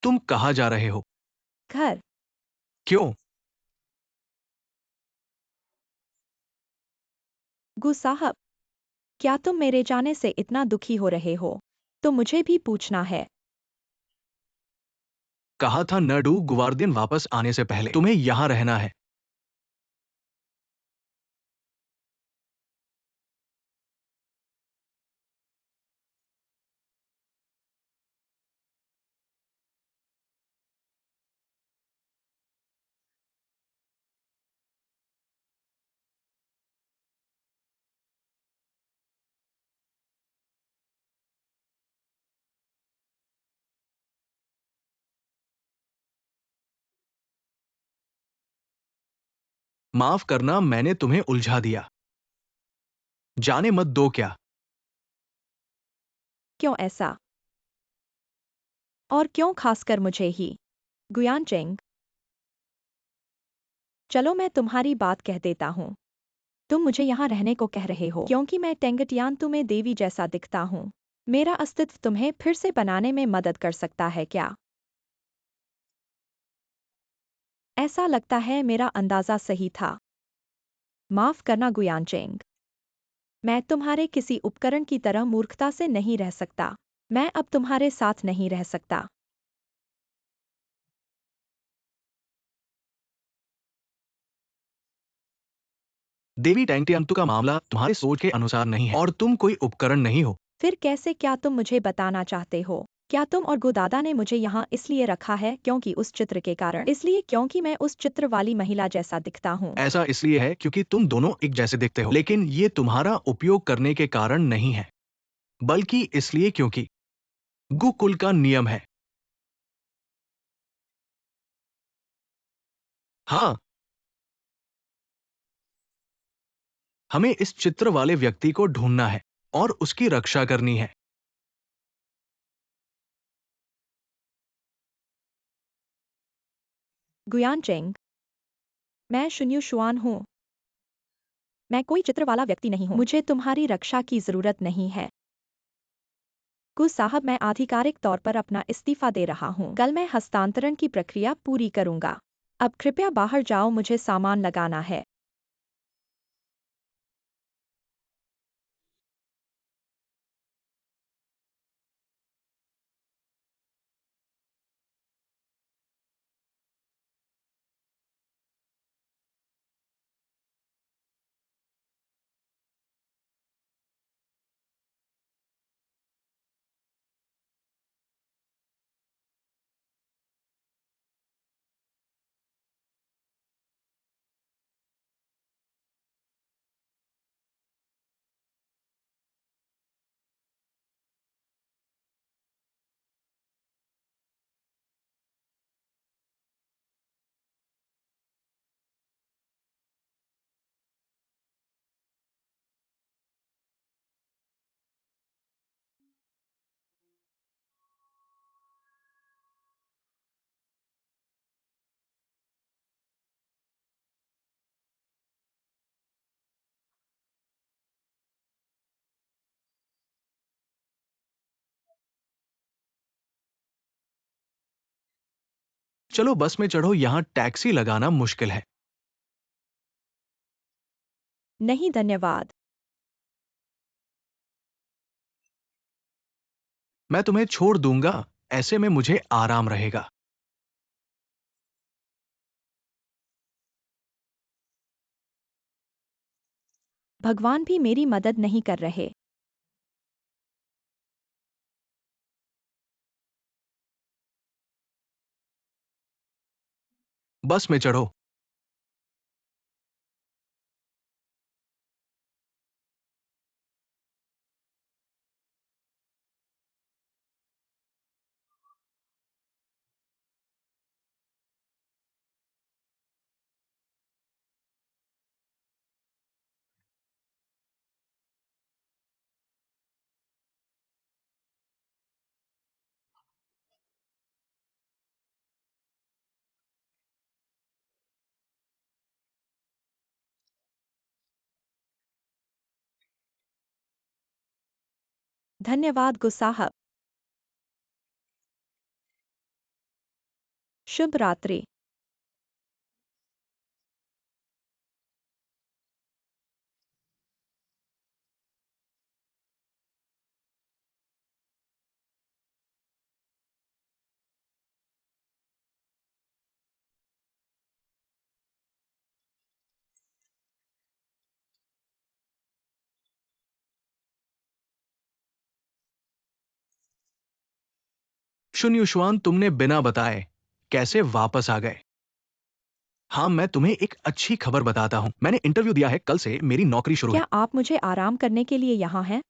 तुम कहाँ जा रहे हो? घर। क्यों? गु साहब, क्या तुम मेरे जाने से इतना दुखी हो रहे हो? तो मुझे भी पूछना है। कहा था नडू गुवार्दियन वापस आने से पहले तुम्हें यहाँ रहना है। माफ करना, मैंने तुम्हें उलझा दिया। जाने मत दो क्या? क्यों ऐसा? और क्यों खासकर मुझे ही? गुयानचेंग, चलो मैं तुम्हारी बात कह देता हूँ। तुम मुझे यहाँ रहने को कह रहे हो क्योंकि मैं टेंगटियान तुम्हें देवी जैसा दिखता हूँ। मेरा अस्तित्व तुम्हें फिर से बनाने में मदद कर सकता है क्या? ऐसा लगता है मेरा अंदाजा सही था। माफ करना गुयानचेंग। मैं तुम्हारे किसी उपकरण की तरह मूर्खता से नहीं रह सकता। मैं अब तुम्हारे साथ नहीं रह सकता। देवी टैंगटियांतु का मामला तुम्हारी सोच के अनुसार नहीं है और तुम कोई उपकरण नहीं हो। फिर कैसे, क्या तुम मुझे बताना चाहते हो? क्या तुम और गोदादा ने मुझे यहाँ इसलिए रखा है क्योंकि उस चित्र के कारण? इसलिए क्योंकि मैं उस चित्र वाली महिला जैसा दिखता हूँ? ऐसा इसलिए है क्योंकि तुम दोनों एक जैसे दिखते हो, लेकिन ये तुम्हारा उपयोग करने के कारण नहीं है, बल्कि इसलिए क्योंकि गुकुल का नियम है। हाँ, हमें इस चित्र वाले व्यक्ति को ढूंढना है और उसकी रक्षा करनी है। गुयानचेंग, मैं शुन्यू शुआन हूँ। मैं कोई चित्र वाला व्यक्ति नहीं हूँ। मुझे तुम्हारी रक्षा की जरूरत नहीं है। गु साहब, मैं आधिकारिक तौर पर अपना इस्तीफा दे रहा हूँ। कल मैं हस्तांतरण की प्रक्रिया पूरी करूंगा। अब कृपया बाहर जाओ, मुझे सामान लगाना है। चलो बस में चढ़ो, यहाँ टैक्सी लगाना मुश्किल है। नहीं धन्यवाद। मैं तुम्हें छोड़ दूंगा, ऐसे में मुझे आराम रहेगा। भगवान भी मेरी मदद नहीं कर रहे। बस में चढ़ो। धन्यवाद गु साहब। शुभ रात्रि। शुन्युशुआन, तुमने बिना बताए कैसे वापस आ गए? हाँ, मैं तुम्हें एक अच्छी खबर बताता हूँ। मैंने इंटरव्यू दिया है, कल से मेरी नौकरी शुरू है। क्या आप मुझे आराम करने के लिए यहाँ हैं?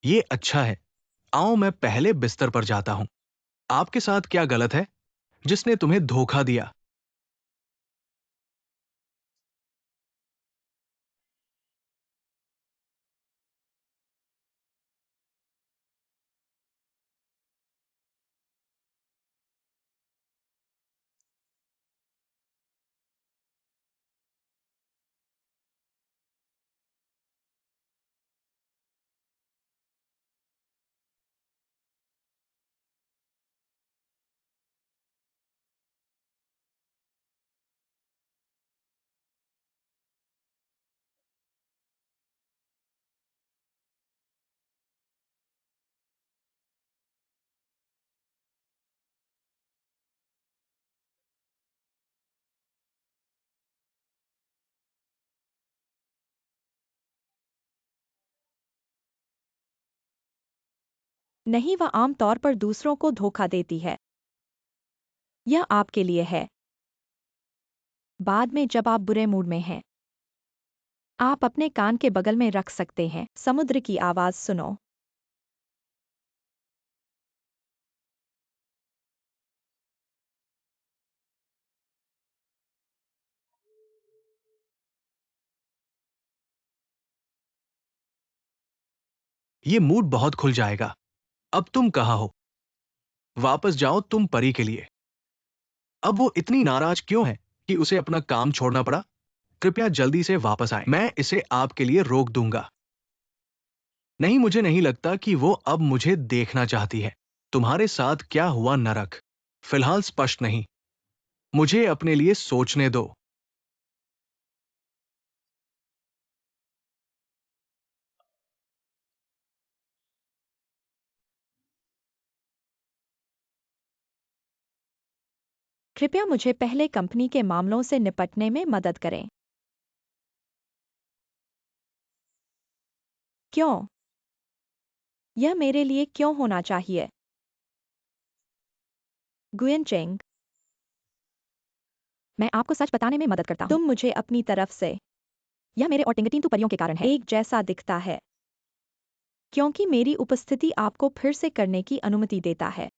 ये अच्छा है। आओ, मैं पहले बिस्तर पर जाता हूँ। आपके साथ क्या गलत है जिसने तुम्हें धोखा दिया? नहीं, वह आम तौर पर दूसरों को धोखा देती है। यह आपके लिए है। बाद में जब आप बुरे मूड में हैं, आप अपने कान के बगल में रख सकते हैं। समुद्र की आवाज सुनो। ये मूड बहुत खुल जाएगा। अब तुम कहाँ हो? वापस जाओ तुम परी के लिए। अब वो इतनी नाराज क्यों है कि उसे अपना काम छोड़ना पड़ा? कृपया जल्दी से वापस आए। मैं इसे आपके लिए रोक दूंगा। नहीं, मुझे नहीं लगता कि वो अब मुझे देखना चाहती है। तुम्हारे साथ क्या हुआ नरक? फिलहाल स्पष्ट नहीं। मुझे अपने लिए सोचने दो। कृपया मुझे पहले कंपनी के मामलों से निपटने में मदद करें। क्यों? यह मेरे लिए क्यों होना चाहिए? गुयन चेंग, मैं आपको सच बताने में मदद करता हूँ। तुम मुझे अपनी तरफ से, यह मेरे और टिंगटिंग परियों के कारण है, एक जैसा दिखता है। क्योंकि मेरी उपस्थिति आपको फिर से करने की अनुमति देता है।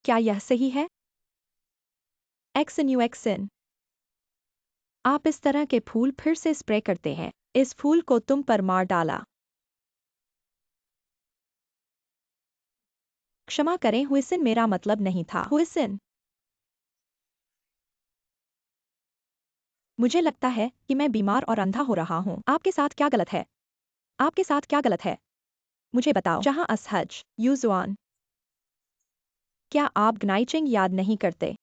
क्या यह सही है? एक्सिन। आप इस तरह के फूल फिर से स्प्रे करते हैं। इस फूल को तुम पर मार डाला। क्षमा करें हुइसिन, मेरा मतलब नहीं था। हुइसिन, मुझे लगता है कि मैं बीमार और अंधा हो रहा हूँ। आपके साथ क्या गलत है? आपके साथ क्या गलत है? मुझे बताओ। जहाँ असहज, यूजुआन। क्या आप ग्नाइचिंग याद नहीं करते?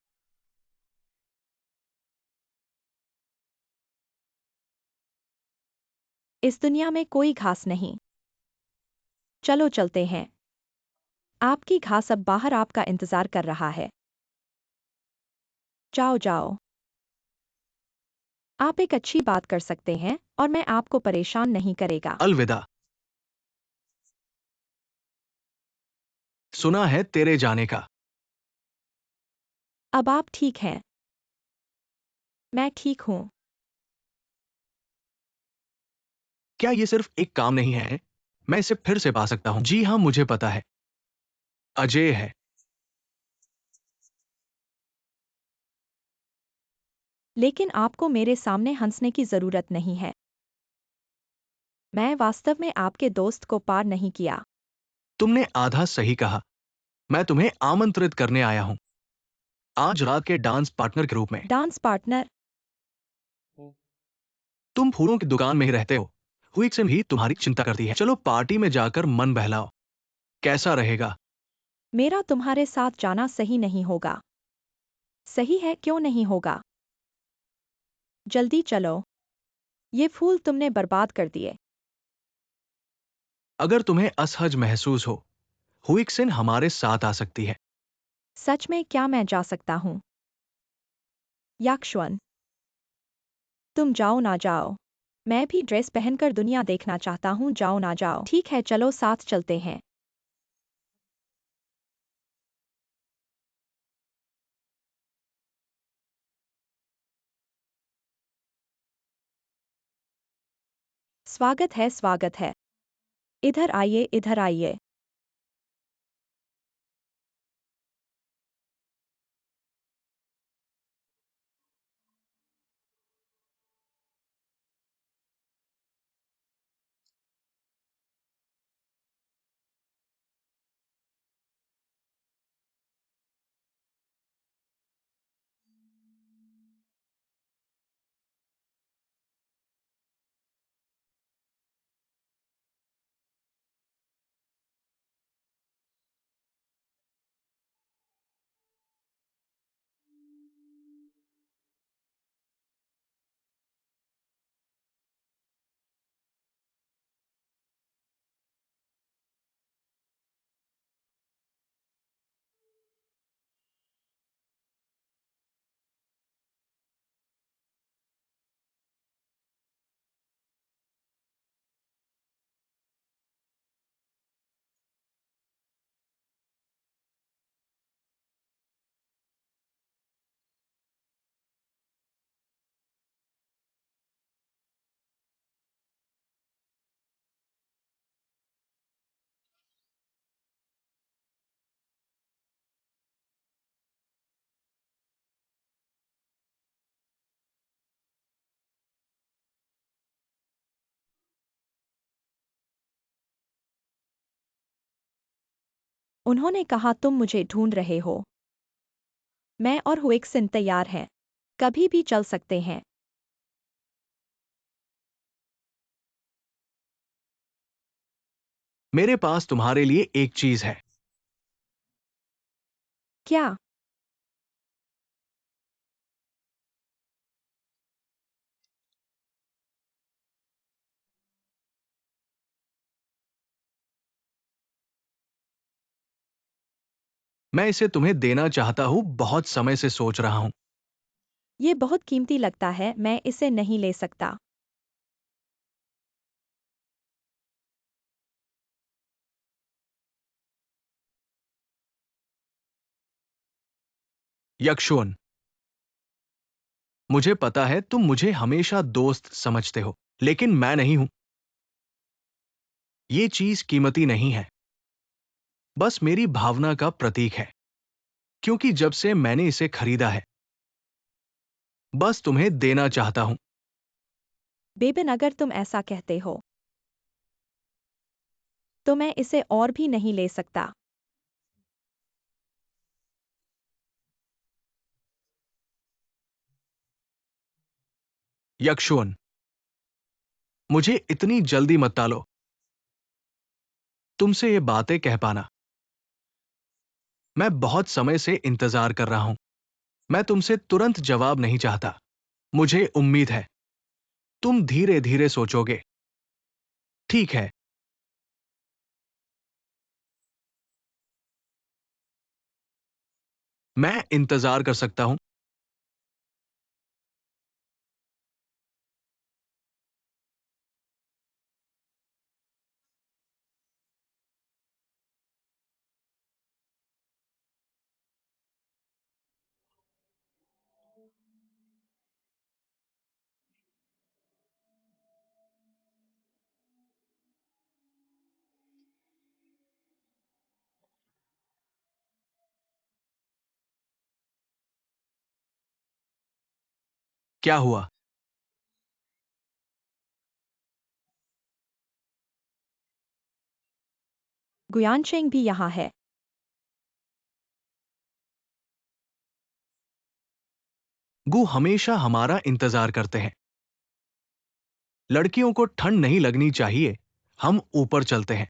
इस दुनिया में कोई घास नहीं। चलो चलते हैं। आपकी घास अब बाहर आपका इंतजार कर रहा है। जाओ जाओ। आप एक अच्छी बात कर सकते हैं और मैं आपको परेशान नहीं करेगा। अलविदा। सुना है तेरे जाने का। अब आप ठीक हैं। मैं ठीक हूँ। क्या ये सिर्फ एक काम नहीं है? मैं इसे फिर से पा सकता हूँ। जी हाँ, मुझे पता है। अजय है। लेकिन आपको मेरे सामने हंसने की जरूरत नहीं है। मैं वास्तव में आपके दोस्त को पार नहीं किया। तुमने आधा सही कहा। मैं तुम्हें आमंत्रित करने आया हूँ, आज रात के डांस पार्टनर के रूप में। Dance partner? तुम फूलों की दुकान में ही रहते हो। हुइक्सन भी तुम्हारी चिंता करती है। चलो पार्टी में जाकर मन बहलाओ। कैसा रहेगा? मेरा तुम्हारे साथ जाना सही नहीं होगा। सही है, क्यों नहीं होगा? जल्दी चलो। ये फूल तुमने बर्बाद कर दिए। अगर तुम्हें असहज महसूस हो, हुइक्सन हमारे साथ आ सकती है। सच में क्या मैं जा सकता हूँ? याक्षवन, तुम जाओ ना जाओ। मैं भी ड्रेस पहनकर दुनिया देखना चाहता हूँ। जाओ ना जाओ। ठीक है, चलो साथ चलते हैं। स्वागत है, स्वागत है। इधर आइए, इधर आइए। उन्होंने कहा तुम मुझे ढूंढ रहे हो। मैं और हुइक्सन तैयार हैं। कभी भी चल सकते हैं। मेरे पास तुम्हारे लिए एक चीज है। क्या? मैं इसे तुम्हें देना चाहता हूं, बहुत समय से सोच रहा हूं। ये बहुत कीमती लगता है, मैं इसे नहीं ले सकता। यक्षुन, मुझे पता है तुम मुझे हमेशा दोस्त समझते हो, लेकिन मैं नहीं हूं। ये चीज कीमती नहीं है, बस मेरी भावना का प्रतीक है। क्योंकि जब से मैंने इसे खरीदा है, बस तुम्हें देना चाहता हूं। बेबिन, अगर तुम ऐसा कहते हो तो मैं इसे और भी नहीं ले सकता। यक्षुअन, मुझे इतनी जल्दी मत टालो। तुमसे ये बातें कह पाना, मैं बहुत समय से इंतजार कर रहा हूं। मैं तुमसे तुरंत जवाब नहीं चाहता। मुझे उम्मीद है तुम धीरे धीरे सोचोगे। ठीक है। मैं इंतजार कर सकता हूं। क्या हुआ? गुयानशेंग भी यहाँ है। गु हमेशा हमारा इंतजार करते हैं। लड़कियों को ठंड नहीं लगनी चाहिए। हम ऊपर चलते हैं।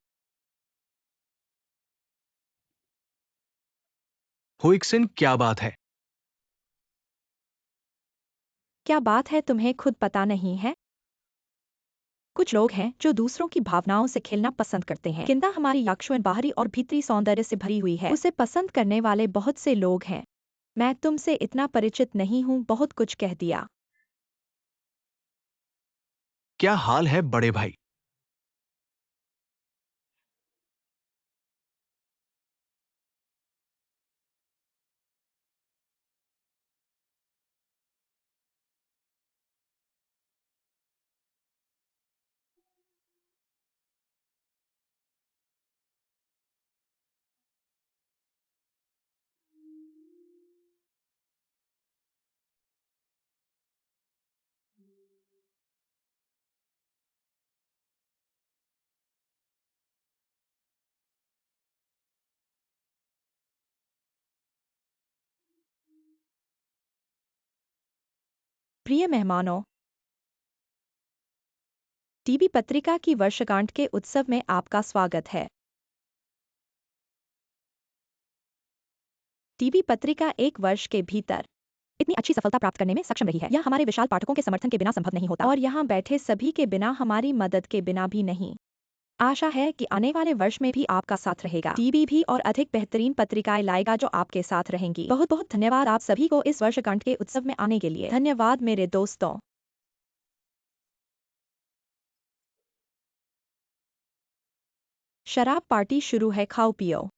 हुइक्सिन, क्या बात है? क्या बात है, तुम्हें खुद पता नहीं है? कुछ लोग हैं जो दूसरों की भावनाओं से खेलना पसंद करते हैं। किंदा हमारी याक्षुअन बाहरी और भीतरी सौंदर्य से भरी हुई है। उसे पसंद करने वाले बहुत से लोग हैं। मैं तुमसे इतना परिचित नहीं हूँ, बहुत कुछ कह दिया। क्या हाल है बड़े भाई? प्रिय मेहमानों, टीवी पत्रिका की वर्षगांठ के उत्सव में आपका स्वागत है। टीवी पत्रिका एक वर्ष के भीतर इतनी अच्छी सफलता प्राप्त करने में सक्षम रही है। यह हमारे विशाल पाठकों के समर्थन के बिना संभव नहीं होता, और यहाँ बैठे सभी के बिना, हमारी मदद के बिना भी नहीं। आशा है कि आने वाले वर्ष में भी आपका साथ रहेगा। टीवी भी और अधिक बेहतरीन पत्रिकाएं लाएगा जो आपके साथ रहेंगी। बहुत बहुत धन्यवाद आप सभी को इस वर्षगांठ के उत्सव में आने के लिए। धन्यवाद मेरे दोस्तों। शराब पार्टी शुरू है, खाओ पियो।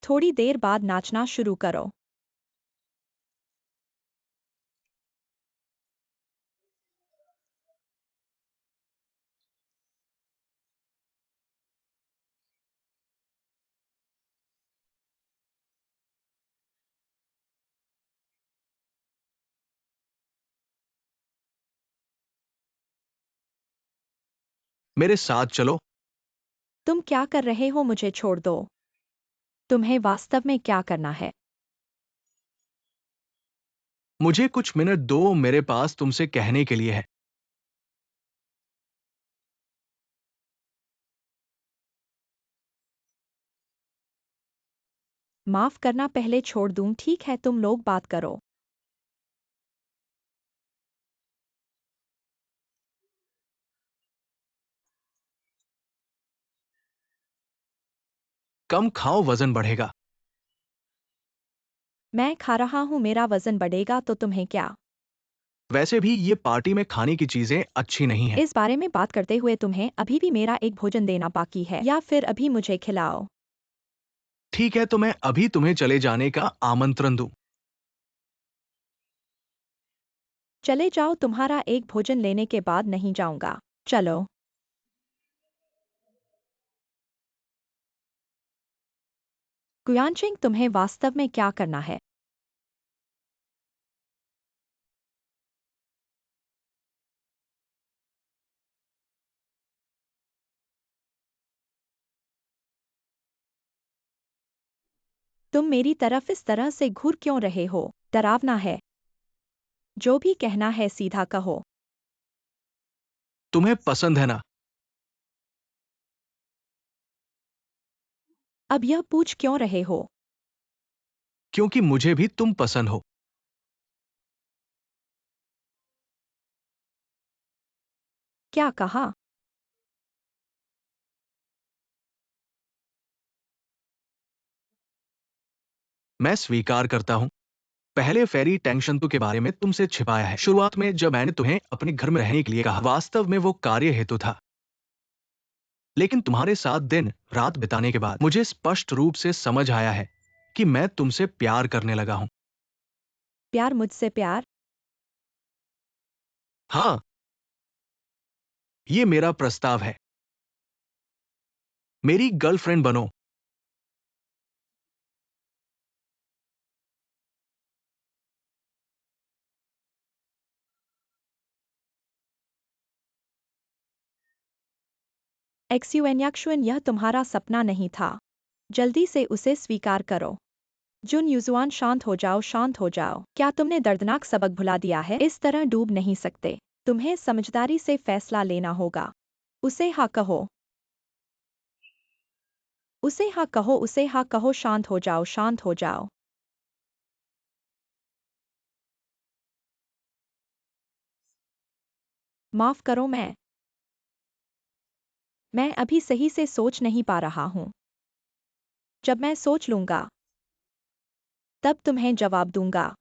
थोड़ी देर बाद नाचना शुरू करो। मेरे साथ चलो। तुम क्या कर रहे हो? मुझे छोड़ दो। तुम्हें वास्तव में क्या करना है? मुझे कुछ मिनट दो, मेरे पास तुमसे कहने के लिए है। माफ करना, पहले छोड़ दूं? ठीक है, तुम लोग बात करो। कम खाओ, वजन बढ़ेगा। मैं खा रहा हूँ, मेरा वजन बढ़ेगा तो तुम्हें क्या? वैसे भी ये पार्टी में खाने की चीजें अच्छी नहीं हैं। इस बारे में बात करते हुए तुम्हें अभी भी मेरा एक भोजन देना बाकी है, या फिर अभी मुझे खिलाओ। ठीक है, तो मैं अभी तुम्हें चले जाने का आमंत्रण दूं। चले जाओ, तुम्हारा एक भोजन लेने के बाद नहीं जाऊंगा। चलो। गुयानचिंग, तुम्हें वास्तव में क्या करना है? तुम मेरी तरफ इस तरह से घूर क्यों रहे हो? डरावना है। जो भी कहना है सीधा कहो। तुम्हें पसंद है ना? अब यह पूछ क्यों रहे हो? क्योंकि मुझे भी तुम पसंद हो। क्या कहा? मैं स्वीकार करता हूं। पहले फेरी टेंशन के बारे में तुमसे छिपाया है। शुरुआत में जब मैंने तुम्हें अपने घर में रहने के लिए कहा, वास्तव में वो कार्य हेतु था। लेकिन तुम्हारे साथ दिन रात बिताने के बाद मुझे स्पष्ट रूप से समझ आया है कि मैं तुमसे प्यार करने लगा हूं। प्यार मुझसे प्यार? हाँ, ये मेरा प्रस्ताव है। मेरी गर्लफ्रेंड बनो। एक्सुएन्याक्शुएन, यह तुम्हारा सपना नहीं था। जल्दी से उसे स्वीकार करो। जुन युजुआन, शांत हो जाओ, शांत हो जाओ। क्या तुमने दर्दनाक सबक भुला दिया है? इस तरह डूब नहीं सकते। तुम्हें समझदारी से फैसला लेना होगा। उसे हाँ कहो। उसे हाँ कहो, उसे हाँ कहो, शांत हो जाओ, शांत हो जाओ। माफ करो, मैं अभी सही से सोच नहीं पा रहा हूँ। जब मैं सोच लूंगा, तब तुम्हें जवाब दूंगा।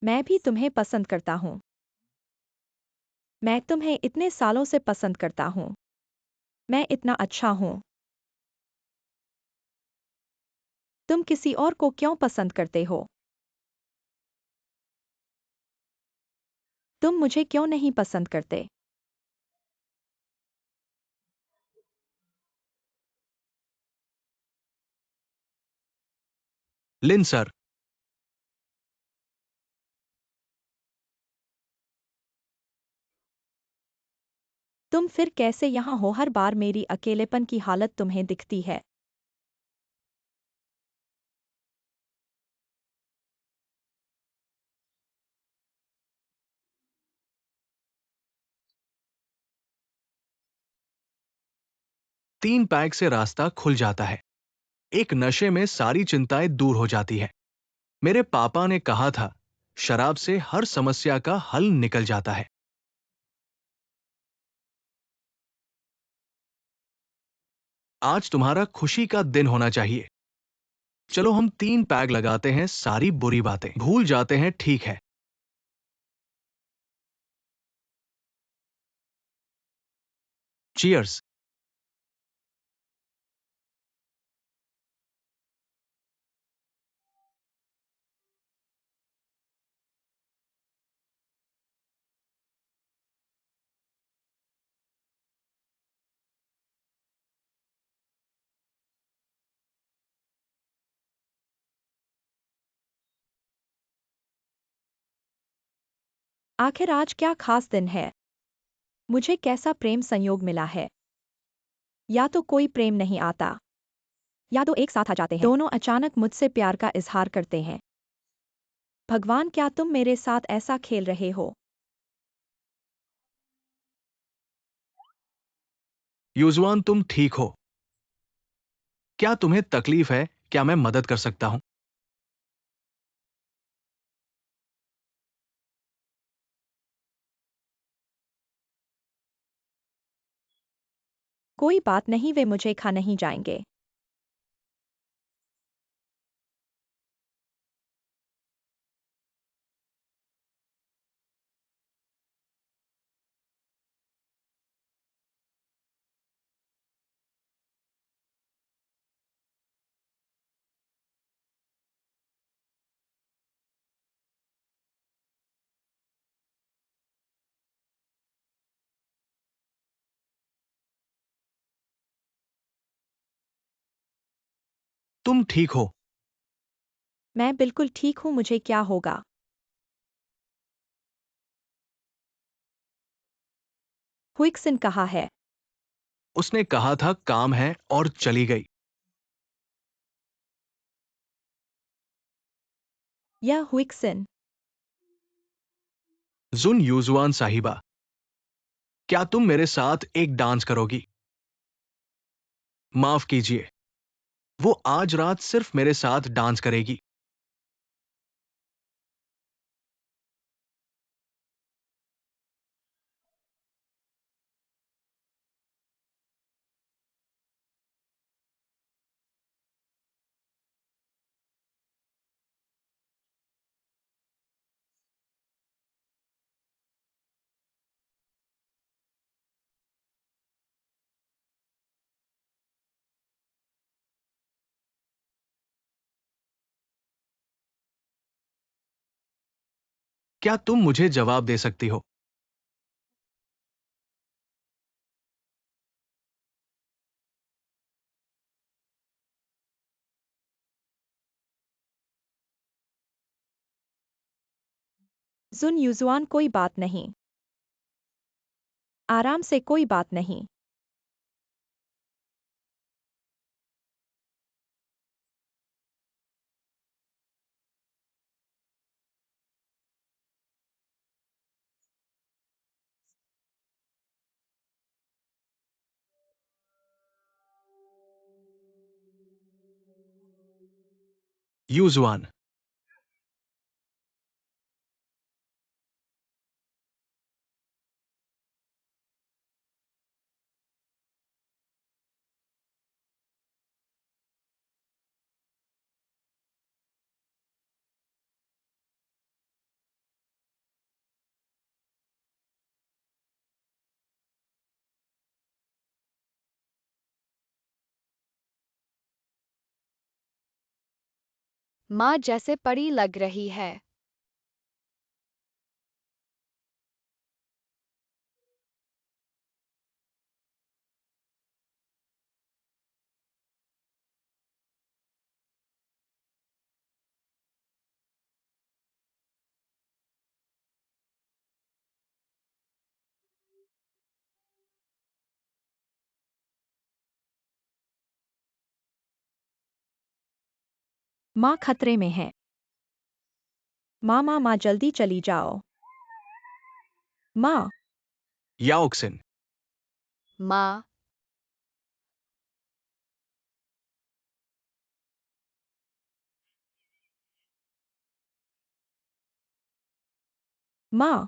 मैं भी तुम्हें पसंद करता हूँ। मैं तुम्हें इतने सालों से पसंद करता हूँ। मैं इतना अच्छा हूँ। तुम किसी और को क्यों पसंद करते हो? तुम मुझे क्यों नहीं पसंद करते? लिन सर, तुम फिर कैसे यहाँ हो? हर बार मेरी अकेलेपन की हालत तुम्हें दिखती है। तीन पैक से रास्ता खुल जाता है। एक नशे में सारी चिंताएं दूर हो जाती है। मेरे पापा ने कहा था, शराब से हर समस्या का हल निकल जाता है। आज तुम्हारा खुशी का दिन होना चाहिए। चलो हम तीन पैग लगाते हैं, सारी बुरी बातें भूल जाते हैं, ठीक है? चीयर्स। आखिर आज क्या खास दिन है? मुझे कैसा प्रेम संयोग मिला है? या तो कोई प्रेम नहीं आता, या तो एक साथ आ जाते हैं। दोनों अचानक मुझसे प्यार का इजहार करते हैं। भगवान, क्या तुम मेरे साथ ऐसा खेल रहे हो? युजवान, तुम ठीक हो? क्या तुम्हें तकलीफ है? क्या मैं मदद कर सकता हूं? कोई बात नहीं, वे मुझे खा नहीं जाएंगे। तुम ठीक हो? मैं बिल्कुल ठीक हूँ, मुझे क्या होगा? हुइक्सन कहाँ है? उसने कहा था काम है और चली गई। यह हुइक्सन। जुन यूजुआन साहिबा, क्या तुम मेरे साथ एक डांस करोगी? माफ कीजिए, वो आज रात सिर्फ मेरे साथ डांस करेगी। क्या तुम मुझे जवाब दे सकती हो? जुन यूजुआन कोई बात नहीं। आराम से कोई बात नहीं। यूजुआन, माँ जैसे परी लग रही है। माँ खतरे में है। माँ जल्दी चली जाओ। माँ। याओक्सिन, माँ। माँ।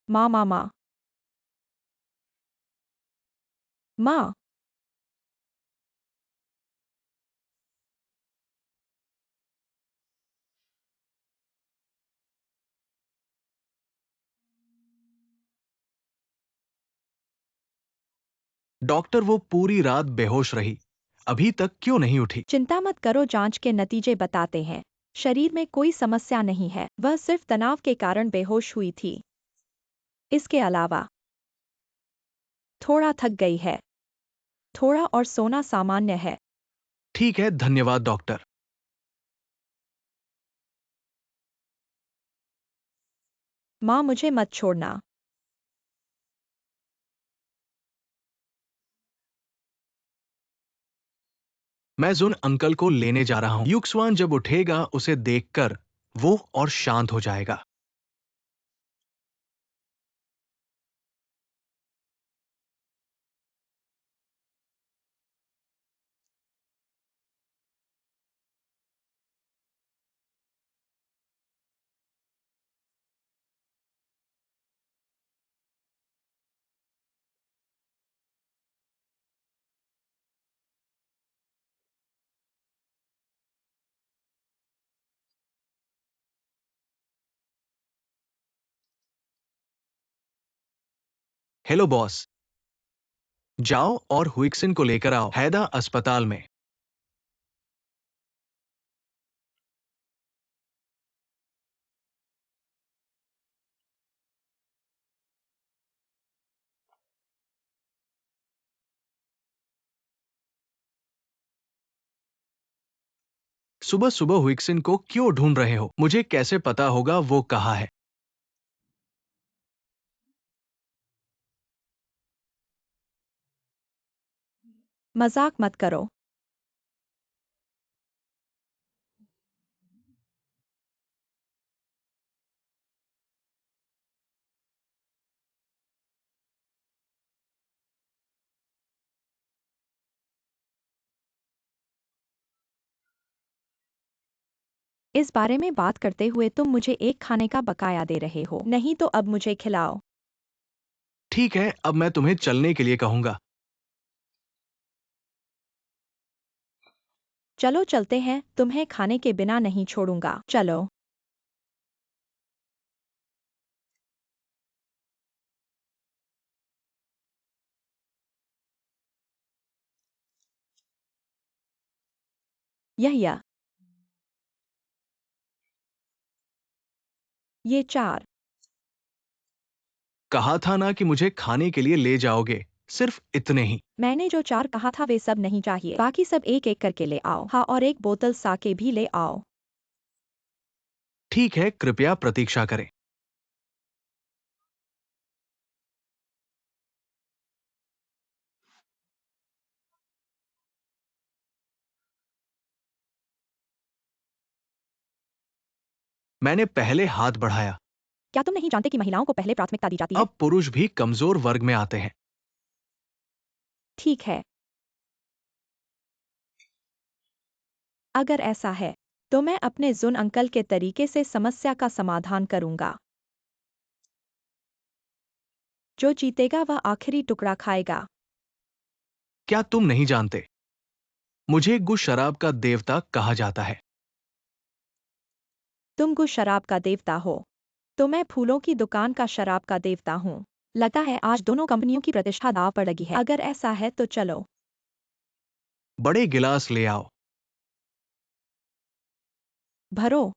माँ। माँ। डॉक्टर वो पूरी रात बेहोश रही, अभी तक क्यों नहीं उठी? चिंता मत करो, जांच के नतीजे बताते हैं। शरीर में कोई समस्या नहीं है, वह सिर्फ तनाव के कारण बेहोश हुई थी। इसके अलावा थोड़ा थक गई है। थोड़ा और सोना सामान्य है। ठीक है, धन्यवाद डॉक्टर। माँ मुझे मत छोड़ना। मैं जुन अंकल को लेने जा रहा हूं। युक्सवान जब उठेगा उसे देखकर वो और शांत हो जाएगा। हेलो बॉस, जाओ और हुइक्सन को लेकर आओ हैदा अस्पताल में। सुबह सुबह हुइक्सिन को क्यों ढूंढ रहे हो? मुझे कैसे पता होगा वो कहाँ है? मजाक मत करो। इस बारे में बात करते हुए तुम मुझे एक खाने का बकाया दे रहे हो, नहीं तो अब मुझे खिलाओ। ठीक है, अब मैं तुम्हें चलने के लिए कहूंगा। चलो चलते हैं, तुम्हें खाने के बिना नहीं छोड़ूंगा, चलो। यह ये 4। कहा था ना कि मुझे खाने के लिए ले जाओगे, सिर्फ इतने ही। मैंने जो 4 कहा था वे सब नहीं चाहिए, बाकी सब एक एक करके ले आओ। हाँ, और एक बोतल साके भी ले आओ। ठीक है, कृपया प्रतीक्षा करें। मैंने पहले हाथ बढ़ाया। क्या तुम नहीं जानते कि महिलाओं को पहले प्राथमिकता दी जाती है? अब पुरुष भी कमजोर वर्ग में आते हैं। ठीक है, अगर ऐसा है तो मैं अपने जुन अंकल के तरीके से समस्या का समाधान करूंगा। जो जीतेगा वह आखिरी टुकड़ा खाएगा। क्या तुम नहीं जानते? मुझे गु शराब का देवता कहा जाता है। तुम गु शराब का देवता हो, तो मैं फूलों की दुकान का शराब का देवता हूँ। लगता है आज दोनों कंपनियों की प्रतिष्ठा दांव पर लगी है। अगर ऐसा है तो चलो। बड़े गिलास ले आओ। भरो।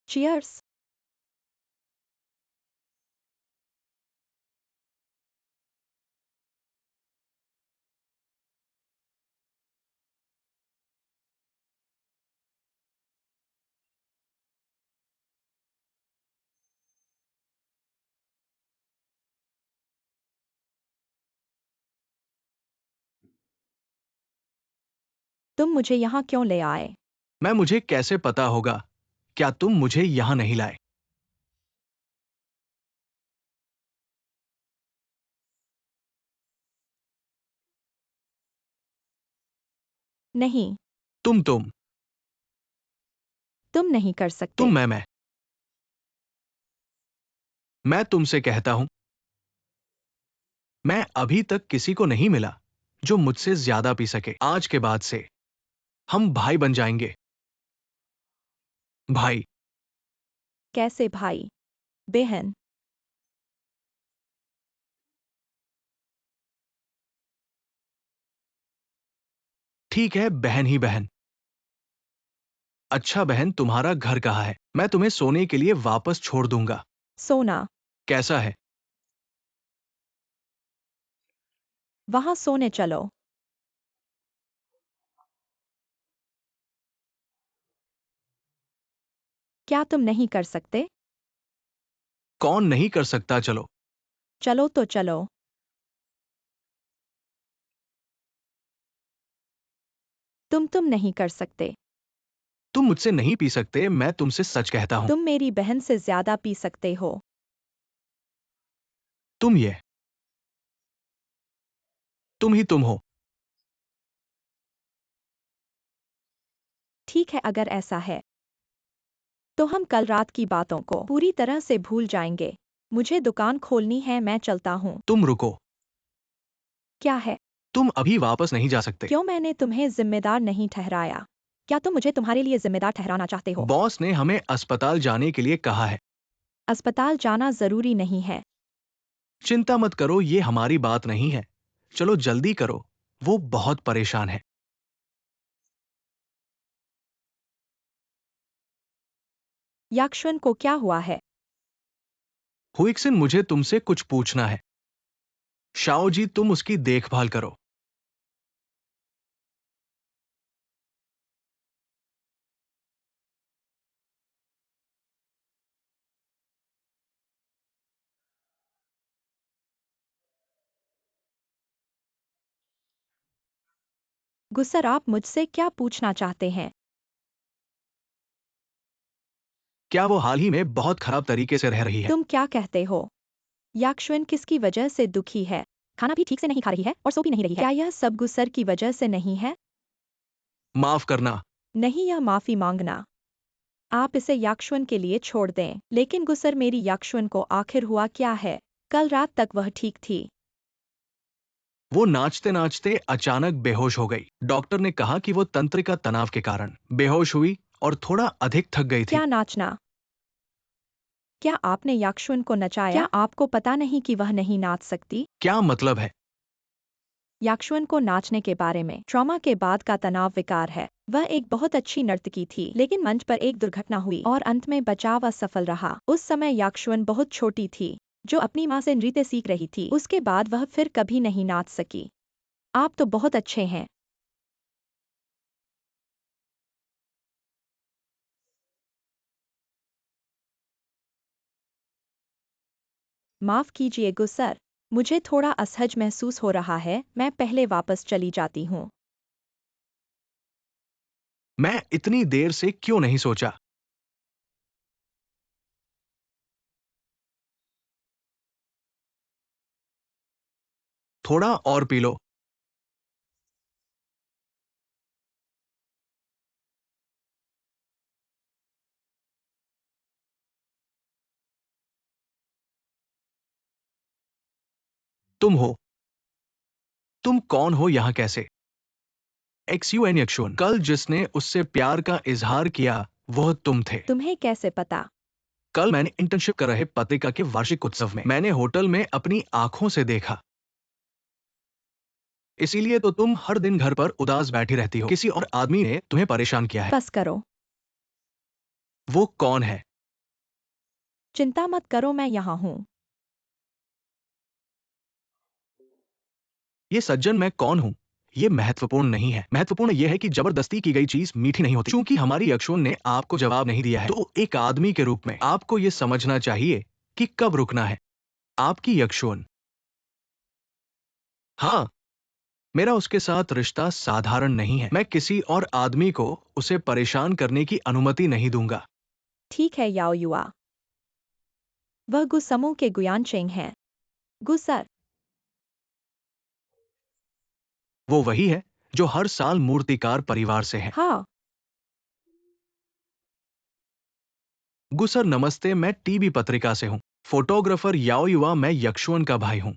चियर्स। तुम मुझे यहाँ क्यों ले आए? मुझे कैसे पता होगा? क्या तुम मुझे यहां नहीं लाए? नहीं, तुम तुम नहीं कर सकते। मैं मैं तुमसे कहता हूं, मैं अभी तक किसी को नहीं मिला जो मुझसे ज्यादा पी सके। आज के बाद से हम भाई बन जाएंगे। भाई। कैसे भाई? बहन? ठीक है, बहन ही बहन। अच्छा बहन, तुम्हारा घर कहाँ है? मैं तुम्हें सोने के लिए वापस छोड़ दूंगा। सोना? कैसा है? वहाँ सोने चलो। क्या तुम नहीं कर सकते? कौन नहीं कर सकता? चलो। चलो तो चलो। तुम नहीं कर सकते। तुम मुझसे नहीं पी सकते, मैं तुमसे सच कहता हूं। तुम मेरी बहन से ज्यादा पी सकते हो। तुम तुम ही तुम हो। ठीक है, अगर ऐसा है तो हम कल रात की बातों को पूरी तरह से भूल जाएंगे। मुझे दुकान खोलनी है, मैं चलता हूँ। तुम रुको। क्या है? तुम अभी वापस नहीं जा सकते। क्यों? मैंने तुम्हें जिम्मेदार नहीं ठहराया। क्या तुम मुझे तुम्हारे लिए जिम्मेदार ठहराना चाहते हो? बॉस ने हमें अस्पताल जाने के लिए कहा है। अस्पताल जाना जरूरी नहीं है। चिंता मत करो, ये हमारी बात नहीं है। चलो जल्दी करो, वो बहुत परेशान है। याक्षुन को क्या हुआ है? हुइक्सिन, मुझे तुमसे कुछ पूछना है। शाओ जी, तुम उसकी देखभाल करो। गुस्सर, आप मुझसे क्या पूछना चाहते हैं? क्या वो हाल ही में बहुत खराब तरीके से रह रही है? तुम क्या कहते हो? याक्षुन किसकी वजह से दुखी है? खाना भी ठीक से नहीं खा रही है और सो भी नहीं रही है। क्या यह सब गुस्सर की वजह से नहीं है? माफ करना। नहीं, यह माफी मांगना। आप इसे याक्षुन के लिए छोड़ दें। लेकिन गुस्सर, मेरी याक्षुन को आखिर हुआ क्या है? कल रात तक वह ठीक थी। वो नाचते नाचते अचानक बेहोश हो गई। डॉक्टर ने कहा कि वो तंत्रिका तनाव के कारण बेहोश हुई और थोड़ा अधिक थक गई थी। क्या नाचना? क्या आपने याक्षुन को नचाया? क्या आपको पता नहीं कि वह नहीं नाच सकती? क्या मतलब है? याक्षुन को नाचने के बारे में ट्रॉमा के बाद का तनाव विकार है। वह एक बहुत अच्छी नर्तकी थी, लेकिन मंच पर एक दुर्घटना हुई और अंत में बचाव असफल रहा। उस समय याक्षुन बहुत छोटी थी, जो अपनी माँ से नृत्य सीख रही थी। उसके बाद वह फिर कभी नहीं नाच सकी। आप तो बहुत अच्छे हैं। माफ कीजिए गुस्सर, मुझे थोड़ा असहज महसूस हो रहा है। मैं पहले वापस चली जाती हूँ। मैं इतनी देर से क्यों नहीं सोचा? थोड़ा और पी लो। तुम हो? तुम कौन हो यहाँ कैसे? XUN यक्षुन, कल जिसने उससे प्यार का इजहार किया वह तुम थे। तुम्हें कैसे पता? कल मैंने इंटर्नशिप कर रहे पत्रिका के वार्षिक उत्सव में मैंने होटल में अपनी आंखों से देखा। इसीलिए तो तुम हर दिन घर पर उदास बैठी रहती हो। किसी और आदमी ने तुम्हें परेशान किया है। बस करो। वो कौन है? चिंता मत करो, मैं यहाँ हूँ। ये सज्जन मैं कौन हूँ ये महत्वपूर्ण नहीं है। महत्वपूर्ण यह है कि जबरदस्ती की गई चीज मीठी नहीं होती। चूंकि हमारी यक्षुन ने आपको जवाब नहीं दिया है, तो एक आदमी के रूप में आपको ये समझना चाहिए कि कब रुकना है। आपकी यक्षुन। हाँ, मेरा उसके साथ रिश्ता साधारण नहीं है। मैं किसी और आदमी को उसे परेशान करने की अनुमति नहीं दूंगा। ठीक है याओ युआ। वह गुस्समों के गुयान चेंग हैं। गुस्सर, वो वही है जो हर साल मूर्तिकार परिवार से है। हाँ। गुसर, नमस्ते, मैं टीवी पत्रिका से हूँ। फोटोग्राफर याओ युवा, मैं यक्षुन का भाई हूँ।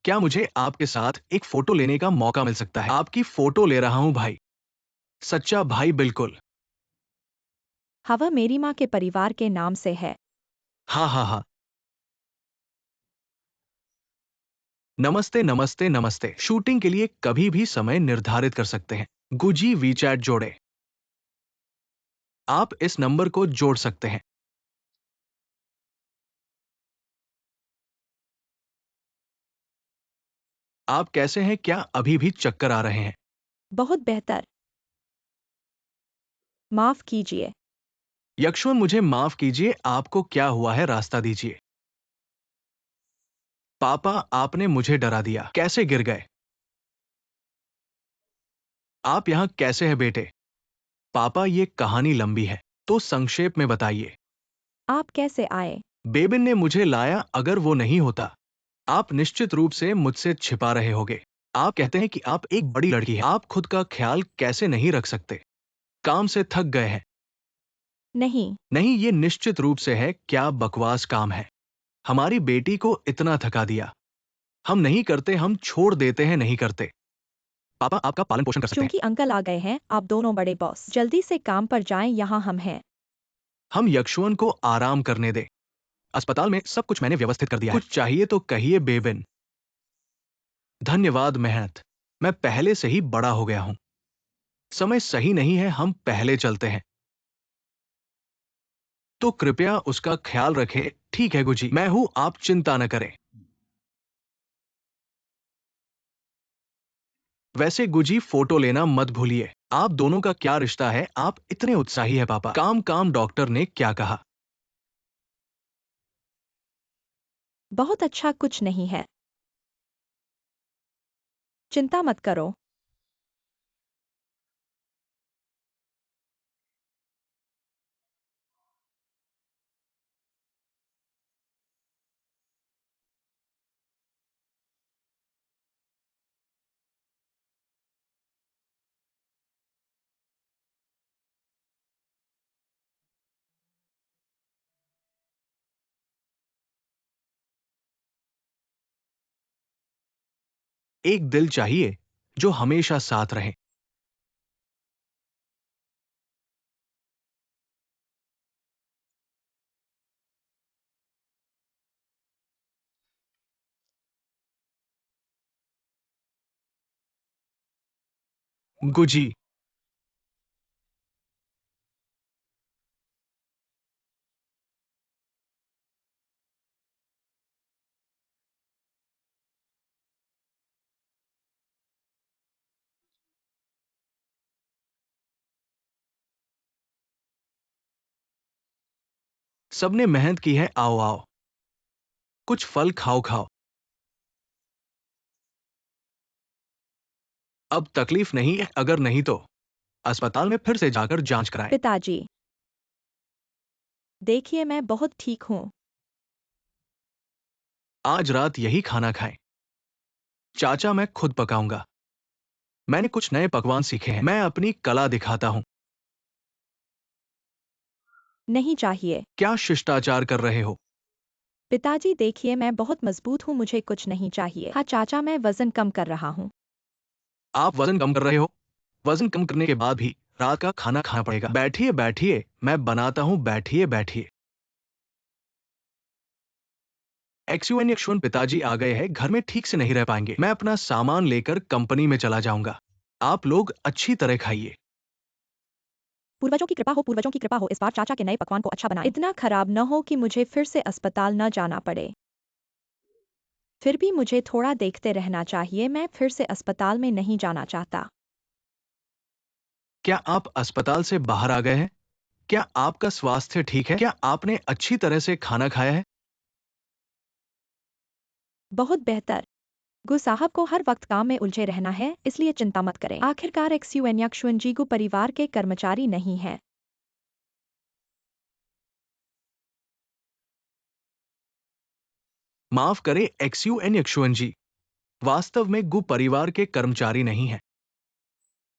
क्या मुझे आपके साथ एक फोटो लेने का मौका मिल सकता है? आपकी फोटो ले रहा हूँ भाई। सच्चा भाई, बिल्कुल। हाँ, वह मेरी माँ के परिवार के नाम से है। हाँ हाँ हाँ। नमस्ते नमस्ते नमस्ते। शूटिंग के लिए कभी भी समय निर्धारित कर सकते हैं। गुजी वीचैट जोड़े। आप इस नंबर को जोड़ सकते हैं। आप कैसे हैं? क्या अभी भी चक्कर आ रहे हैं? बहुत बेहतर। माफ कीजिए। यक्षुन, मुझे माफ कीजिए, आपको क्या हुआ है? रास्ता दीजिए। पापा, आपने मुझे डरा दिया। कैसे गिर गए? आप यहाँ कैसे हैं बेटे? पापा, ये कहानी लंबी है, तो संक्षेप में बताइए। आप कैसे आए? बेबिन ने मुझे लाया। अगर वो नहीं होता, आप निश्चित रूप से मुझसे छिपा रहे होगे। आप कहते हैं कि आप एक बड़ी लड़की हैं। आप खुद का ख्याल कैसे नहीं रख सकते? काम से थक गए हैं? नहीं। नहीं, ये निश्चित रूप से है। क्या बकवास काम है। हमारी बेटी को इतना थका दिया। हम नहीं करते, हम छोड़ देते हैं, नहीं करते। पापा आपका पालन पोषण कर सकते हैं। चूंकि अंकल आ गए हैं, आप दोनों बड़े बॉस जल्दी से काम पर जाएं, यहाँ हम हैं। हम यक्षुअन को आराम करने दें। अस्पताल में सब कुछ मैंने व्यवस्थित कर दिया है। कुछ चाहिए तो कहिए बेबिन। धन्यवाद मेहनत, मैं पहले से ही बड़ा हो गया हूं। समय सही नहीं है, हम पहले चलते हैं। तो कृपया उसका ख्याल रखें। ठीक है गुजी, मैं हूं, आप चिंता न करें। वैसे गुजी, फोटो लेना मत भूलिए। आप दोनों का क्या रिश्ता है? आप इतने उत्साही है पापा। काम काम, डॉक्टर ने क्या कहा? बहुत अच्छा, कुछ नहीं है। चिंता मत करो। एक दिल चाहिए जो हमेशा साथ रहे। गुजी, सबने मेहनत की है, आओ आओ, कुछ फल खाओ खाओ। अब तकलीफ नहीं है, अगर नहीं तो अस्पताल में फिर से जाकर जांच कराएं। पिताजी, देखिए मैं बहुत ठीक हूँ। आज रात यही खाना खाएं। चाचा, मैं खुद पकाऊंगा। मैंने कुछ नए पकवान सीखे हैं, मैं अपनी कला दिखाता हूं। नहीं चाहिए। क्या शिष्टाचार कर रहे हो? पिताजी देखिए, मैं बहुत मजबूत हूँ, मुझे कुछ नहीं चाहिए। हाँ चाचा, मैं वजन कम कर रहा हूँ। आप वजन कम कर रहे हो? वजन कम करने के बाद भी रात का खाना खाना पड़ेगा। बैठिए बैठिए, मैं बनाता हूं, बैठिए बैठिए। एक्सयूएन यक्षवन पिताजी आ गए हैं, घर में ठीक से नहीं रह पाएंगे। मैं अपना सामान लेकर कंपनी में चला जाऊंगा। आप लोग अच्छी तरह खाइए। पूर्वजों की कृपा हो, पूर्वजों की कृपा हो, इस बार चाचा के नए पकवान को अच्छा बनाएं। इतना खराब न हो कि मुझे फिर से अस्पताल न जाना पड़े। फिर भी मुझे थोड़ा देखते रहना चाहिए, मैं फिर से अस्पताल में नहीं जाना चाहता। क्या आप अस्पताल से बाहर आ गए हैं? क्या आपका स्वास्थ्य ठीक है? क्या आपने अच्छी तरह से खाना खाया है? बहुत बेहतर। गु साहब को हर वक्त काम में उलझे रहना है, इसलिए चिंता मत करें। आखिरकार एक्सयूएन यक्षवन जी गु परिवार के कर्मचारी नहीं है। माफ करें एक्सयूएन यक्षवन जी, वास्तव में गु परिवार के कर्मचारी नहीं हैं।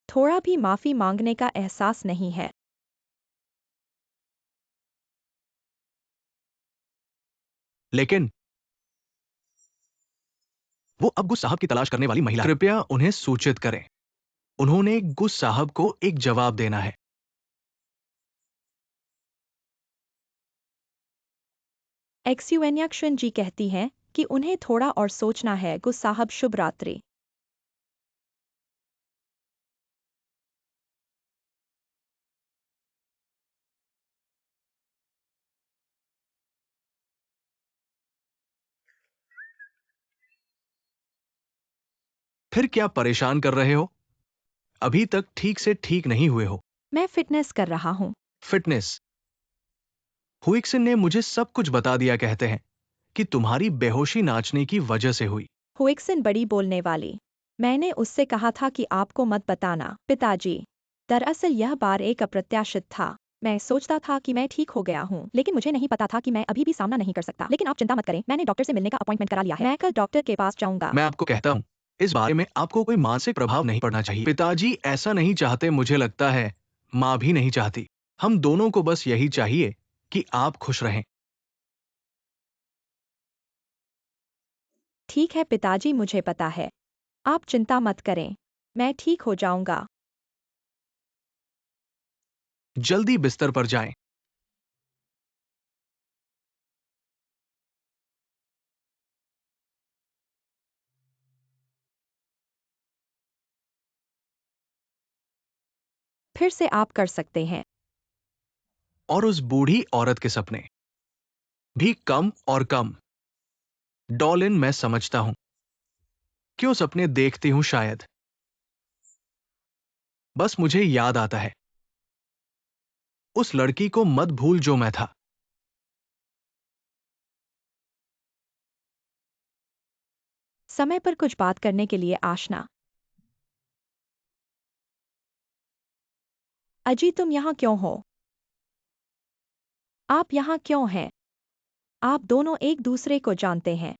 थोड़ा भी माफी मांगने का एहसास नहीं है। लेकिन वो अब गुस साहब की तलाश करने वाली महिला है। कृपया उन्हें सूचित करें। उन्होंने गुस साहब को एक जवाब देना है। एक्सयूएन यक्षवन जी कहती हैं कि उन्हें थोड़ा और सोचना है। गु साहब, शुभ रात्रि। फिर क्या परेशान कर रहे हो? अभी तक ठीक से ठीक नहीं हुए हो। मैं फिटनेस कर रहा हूँ। फिटनेस? हुइक्सन ने मुझे सब कुछ बता दिया, कहते हैं कि तुम्हारी बेहोशी नाचने की वजह से हुई। हुइक्सन बड़ी बोलने वाली। मैंने उससे कहा था कि आपको मत बताना। पिताजी, दरअसल यह बार एक अप्रत्याशित था। मैं सोचता था कि मैं ठीक हो गया हूँ, लेकिन मुझे नहीं पता था कि मैं अभी भी सामना नहीं कर सकता। लेकिन आप चिंता मत करें, मैंने डॉक्टर से मिलने का अपॉइंटमेंट करा लिया है। मैं कल डॉक्टर के पास जाऊंगा। मैं आपको कहता हूं, इस बारे में आपको कोई मानसिक प्रभाव नहीं पड़ना चाहिए। पिताजी ऐसा नहीं चाहते, मुझे लगता है माँ भी नहीं चाहती। हम दोनों को बस यही चाहिए कि आप खुश रहें। ठीक है पिताजी, मुझे पता है। आप चिंता मत करें, मैं ठीक हो जाऊंगा। जल्दी बिस्तर पर जाएं। फिर से आप कर सकते हैं। और उस बूढ़ी औरत के सपने भी कम और कम। डॉलिन, मैं समझता हूं क्यों सपने देखती हूं। शायद बस मुझे याद आता है उस लड़की को मत भूल जो मैं था। समय पर कुछ बात करने के लिए आशना। अजी, तुम यहाँ क्यों हो? आप यहाँ क्यों हैं? आप दोनों एक दूसरे को जानते हैं।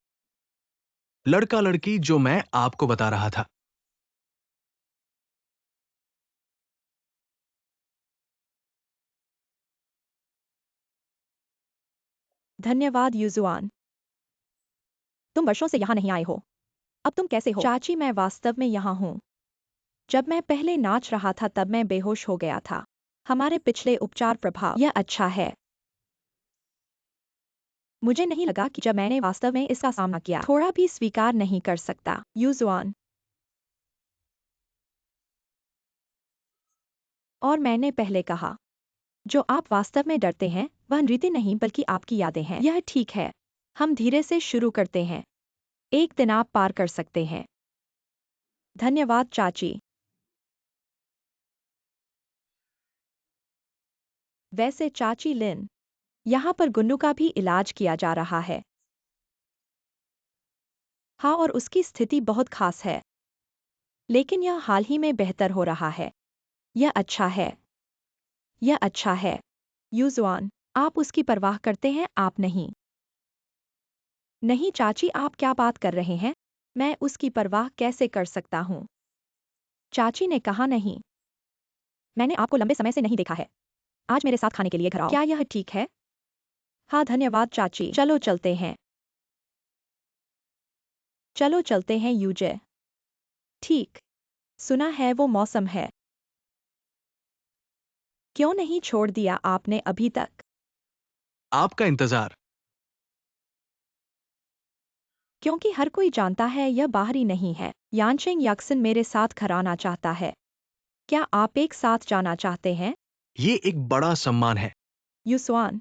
लड़का लड़की जो मैं आपको बता रहा था। धन्यवाद युजुआन। तुम वर्षों से यहाँ नहीं आए हो। अब तुम कैसे हो? चाची, मैं वास्तव में यहाँ हूँ। जब मैं पहले नाच रहा था तब मैं बेहोश हो गया था। हमारे पिछले उपचार प्रभाव। यह अच्छा है। मुझे नहीं लगा कि जब मैंने वास्तव में इसका सामना किया, थोड़ा भी स्वीकार नहीं कर सकता। युजुआन। और मैंने पहले कहा, जो आप वास्तव में डरते हैं वह नृत्य नहीं बल्कि आपकी यादें हैं। यह ठीक है। हम धीरे से शुरू करते हैं। एक दिन आप पार कर सकते हैं। धन्यवाद चाची। वैसे चाची लिन, यहाँ पर गुन्नू का भी इलाज किया जा रहा है। हाँ, और उसकी स्थिति बहुत खास है, लेकिन यह हाल ही में बेहतर हो रहा है। यह अच्छा है। यह अच्छा है। युजुआन, आप उसकी परवाह करते हैं, आप नहीं। नहीं चाची, आप क्या बात कर रहे हैं? मैं उसकी परवाह कैसे कर सकता हूँ? चाची ने कहा, नहीं। मैंने आपको लंबे समय से नहीं देखा है। आज मेरे साथ खाने के लिए घर आओ। क्या यह ठीक है? हाँ, धन्यवाद चाची। चलो चलते हैं। चलो चलते हैं यूजे। ठीक। सुना है वो मौसम है। क्यों नहीं छोड़ दिया आपने अभी तक? आपका इंतजार। क्योंकि हर कोई जानता है यह बाहरी नहीं है। यानचेंग याक्सन मेरे साथ घर आना चाहता है। क्या आप एक साथ जाना चाहते हैं? ये एक बड़ा सम्मान है। युसुआन।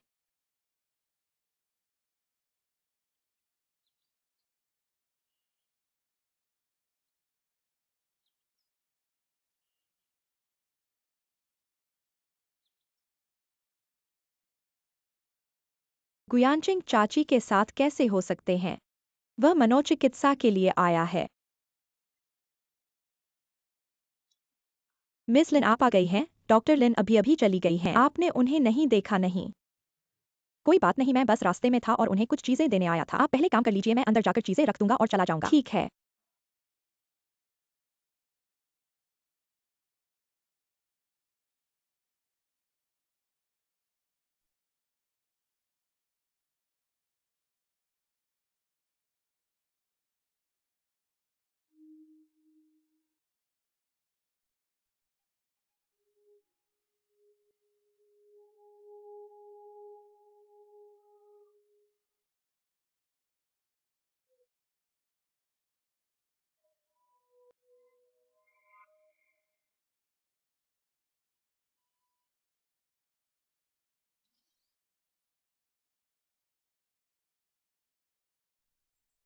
गुयानचिंग चाची के साथ कैसे हो सकते हैं? वह मनोचिकित्सा के लिए आया है। मिस लिन आप आ गई हैं। डॉक्टर लिन अभी अभी चली गई हैं। आपने उन्हें नहीं देखा? नहीं, कोई बात नहीं, मैं बस रास्ते में था और उन्हें कुछ चीजें देने आया था। आप पहले काम कर लीजिए, मैं अंदर जाकर चीजें रख दूंगा और चला जाऊंगा। ठीक है।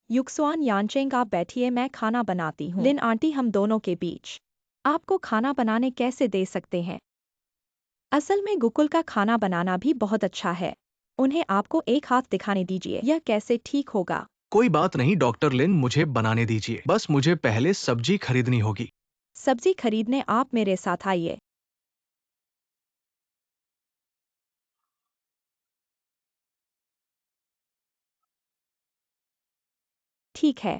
युक्सुआन यानचेंग, आप बैठिए, मैं खाना बनाती हूँ। लिन आंटी, हम दोनों के बीच आपको खाना बनाने कैसे दे सकते हैं? असल में गुकुल का खाना बनाना भी बहुत अच्छा है। उन्हें आपको एक हाथ दिखाने दीजिए। यह कैसे ठीक होगा? कोई बात नहीं डॉक्टर लिन, मुझे बनाने दीजिए। बस मुझे पहले सब्जी खरीदनी होगी। सब्जी खरीदने आप मेरे साथ आइए। ठीक है।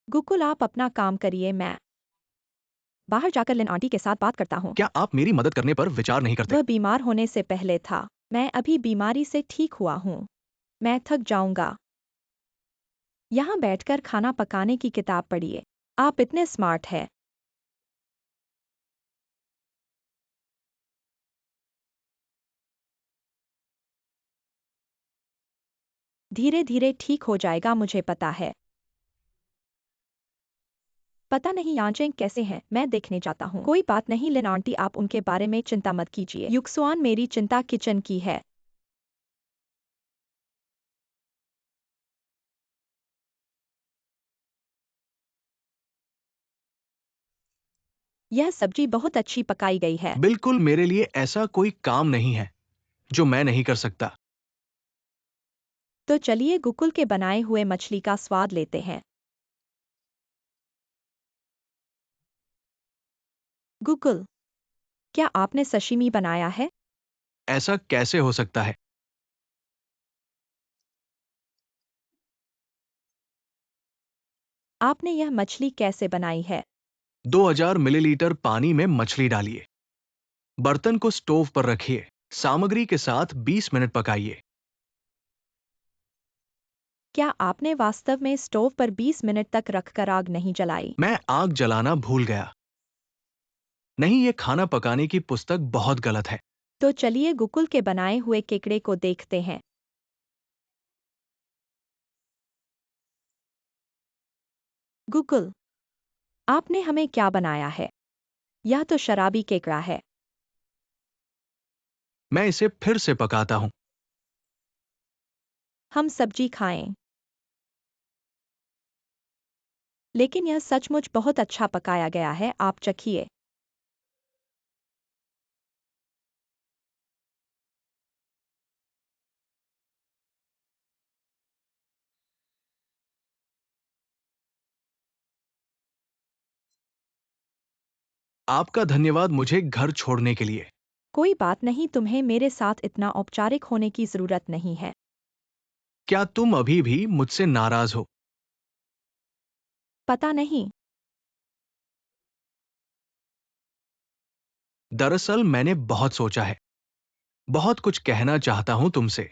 गुकुल, आप अपना काम करिए, मैं बाहर जाकर लिन आंटी के साथ बात करता हूँ। क्या आप मेरी मदद करने पर विचार नहीं करते? वह बीमार होने से पहले था। मैं अभी बीमारी से ठीक हुआ हूँ। मैं थक जाऊंगा। यहाँ बैठकर खाना पकाने की किताब पढ़िए। आप इतने स्मार्ट हैं। धीरे धीरे ठीक हो जाएगा, मुझे पता है। पता नहीं यांचेंग कैसे हैं, मैं देखने जाता हूँ। कोई बात नहीं लिन आंटी, आप उनके बारे में चिंता मत कीजिए। युक्सुआन, मेरी चिंता किचन की है। यह सब्जी बहुत अच्छी पकाई गई है। बिल्कुल, मेरे लिए ऐसा कोई काम नहीं है जो मैं नहीं कर सकता। तो चलिए गुकुल के बनाए हुए मछली का स्वाद लेते हैं। गुकुल, क्या आपने सशिमी बनाया है? ऐसा कैसे हो सकता है? आपने यह मछली कैसे बनाई है? 2000 मिलीलीटर पानी में मछली डालिए। बर्तन को स्टोव पर रखिए। सामग्री के साथ 20 मिनट पकाइए। क्या आपने वास्तव में स्टोव पर 20 मिनट तक रखकर आग नहीं जलाई? मैं आग जलाना भूल गया। नहीं, ये खाना पकाने की पुस्तक बहुत गलत है। तो चलिए गुकुल के बनाए हुए केकड़े को देखते हैं। गुकुल, आपने हमें क्या बनाया है? यह तो शराबी केकड़ा है। मैं इसे फिर से पकाता हूं। हम सब्जी खाएं। लेकिन यह सचमुच बहुत अच्छा पकाया गया है, आप चखिए। आपका धन्यवाद मुझे घर छोड़ने के लिए। कोई बात नहीं, तुम्हें मेरे साथ इतना औपचारिक होने की जरूरत नहीं है। क्या तुम अभी भी मुझसे नाराज हो? पता नहीं। दरअसल मैंने बहुत सोचा है। बहुत कुछ कहना चाहता हूं तुमसे।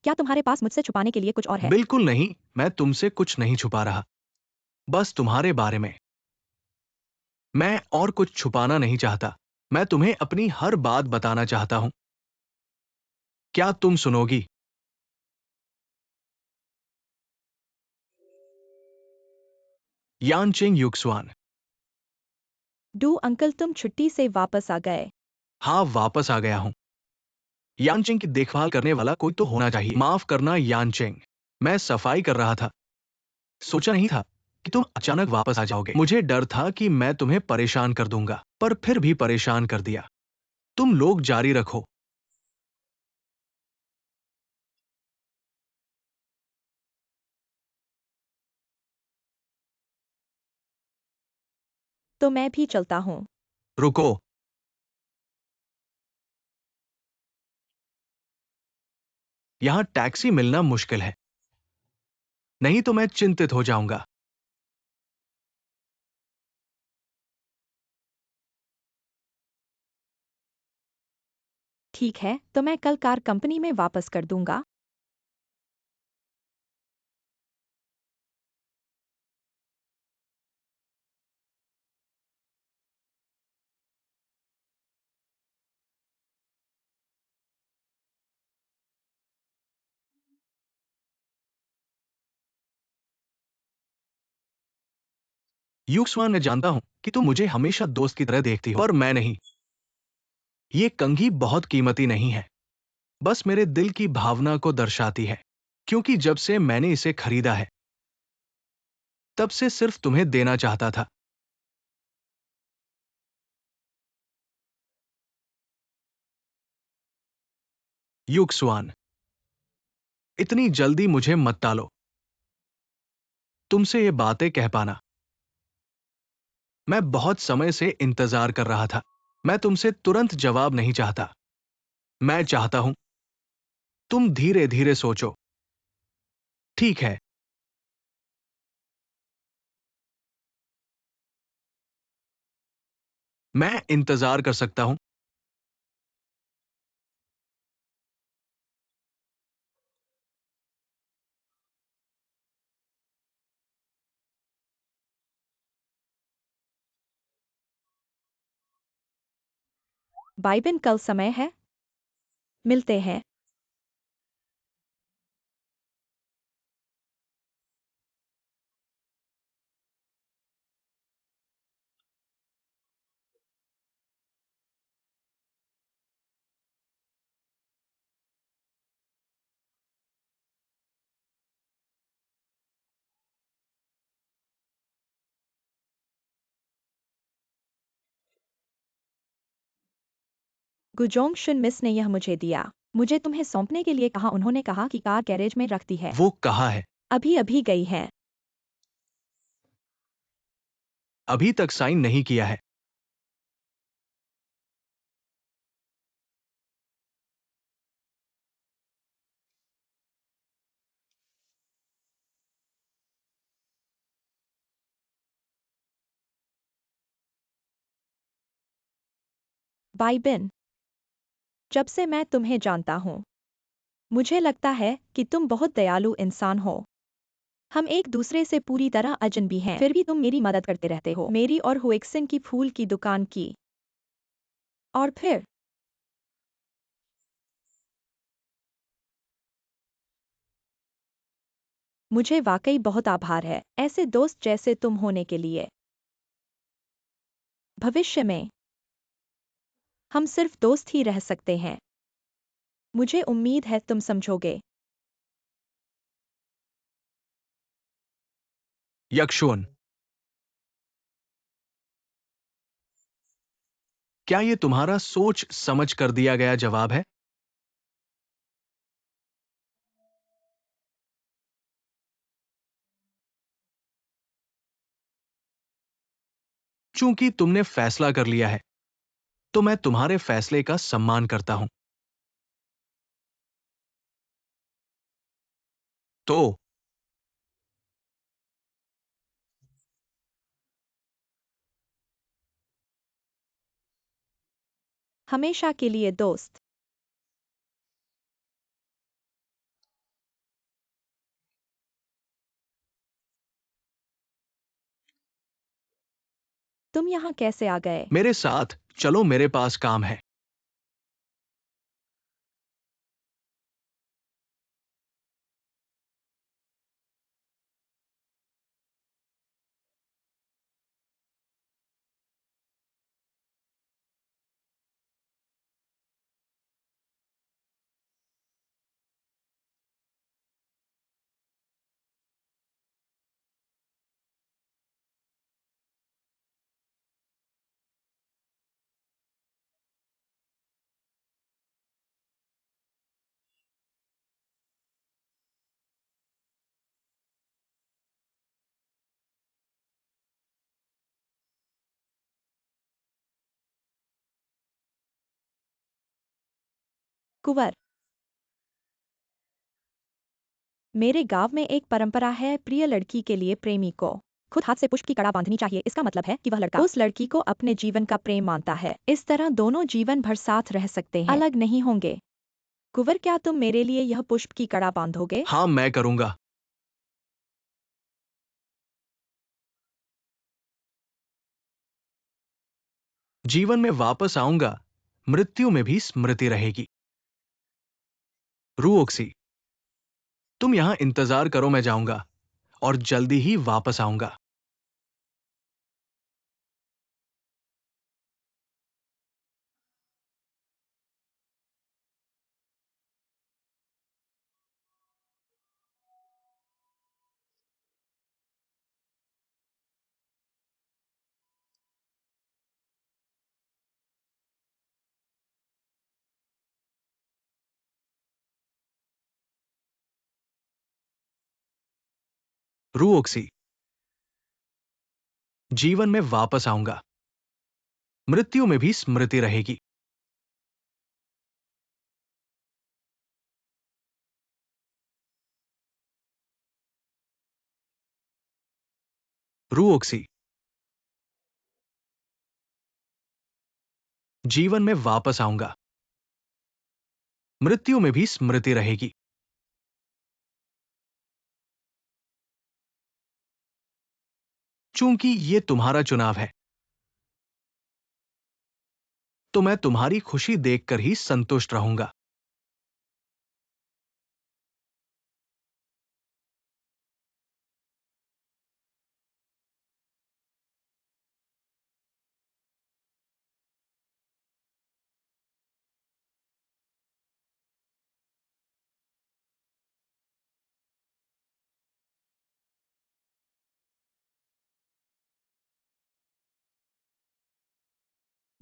क्या तुम्हारे पास मुझसे छुपाने के लिए कुछ और है? बिल्कुल नहीं, मैं तुमसे कुछ नहीं छुपा रहा। बस तुम्हारे बारे में। मैं और कुछ छुपाना नहीं चाहता। मैं तुम्हें अपनी हर बात बताना चाहता हूं। क्या तुम सुनोगी? यानचेंग युक्सवान। डू अंकल, तुम छुट्टी से वापस आ गए। हाँ, वापस आ गया हूं। यानचेंग की देखभाल करने वाला कोई तो होना चाहिए। माफ करना यानचेंग, मैं सफाई कर रहा था। सोचा नहीं था कि तुम अचानक वापस आ जाओगे। मुझे डर था कि मैं तुम्हें परेशान कर दूंगा, पर फिर भी परेशान कर दिया। तुम लोग जारी रखो। तो मैं भी चलता हूँ। रुको। यहां टैक्सी मिलना मुश्किल है। नहीं तो मैं चिंतित हो जाऊंगा। ठीक है, तो मैं कल कार कंपनी में वापस कर दूंगा। युक्सवान, मैं जानता हूं कि तुम मुझे हमेशा दोस्त की तरह देखती हो, पर मैं नहीं। ये कंघी बहुत कीमती नहीं है। बस मेरे दिल की भावना को दर्शाती है। क्योंकि जब से मैंने इसे खरीदा है, तब से सिर्फ तुम्हें देना चाहता था। युक्सवान, इतनी जल्दी मुझे मत टालो। तुमसे ये बातें कह पाना मैं बहुत समय से इंतजार कर रहा था। मैं तुमसे तुरंत जवाब नहीं चाहता। मैं चाहता हूं तुम धीरे धीरे सोचो। ठीक है? मैं इंतजार कर सकता हूं। बाइबिन, कल समय है। मिलते हैं। गुजोंग शुन मिस ने यह मुझे दिया। मुझे तुम्हें सौंपने के लिए कहा। उन्होंने कहा कि कार गैरेज में रखती है। वो कहाँ है? अभी अभी गई है। अभी तक साइन नहीं किया है। बाइबिन, जब से मैं तुम्हें जानता हूँ, मुझे लगता है कि तुम बहुत दयालु इंसान हो। हम एक दूसरे से पूरी तरह अजनबी हैं, फिर भी तुम मेरी मदद करते रहते हो। मेरी और हुएक्सिन की फूल की दुकान की। और फिर मुझे वाकई बहुत आभार है ऐसे दोस्त जैसे तुम होने के लिए। भविष्य में हम सिर्फ दोस्त ही रह सकते हैं। मुझे उम्मीद है तुम समझोगे। यक्षुन, क्या ये तुम्हारा सोच समझ कर दिया गया जवाब है? चूंकि तुमने फैसला कर लिया है, तो मैं तुम्हारे फैसले का सम्मान करता हूं। तो हमेशा के लिए दोस्त। तुम यहाँ कैसे आ गए? मेरे साथ चलो, मेरे पास काम है। कुंवर, मेरे गांव में एक परंपरा है, प्रिय लड़की के लिए प्रेमी को खुद हाथ से पुष्प की कड़ा बांधनी चाहिए। इसका मतलब है कि वह लड़का उस लड़की को अपने जीवन का प्रेम मानता है। इस तरह दोनों जीवन भर साथ रह सकते हैं, अलग नहीं होंगे। कुंवर, क्या तुम मेरे लिए यह पुष्प की कड़ा बांधोगे? हां, मैं करूंगा। जीवन में वापस आऊंगा, मृत्यु में भी स्मृति रहेगी। रूओक्सी, तुम यहां इंतजार करो, मैं जाऊंगा और जल्दी ही वापस आऊंगा। रूओक्सी, जीवन में वापस आऊंगा, मृत्यु में भी स्मृति रहेगी। रूओक्सी, जीवन में वापस आऊंगा, मृत्यु में भी स्मृति रहेगी। चूंकि ये तुम्हारा चुनाव है, तो मैं तुम्हारी खुशी देखकर ही संतुष्ट रहूंगा।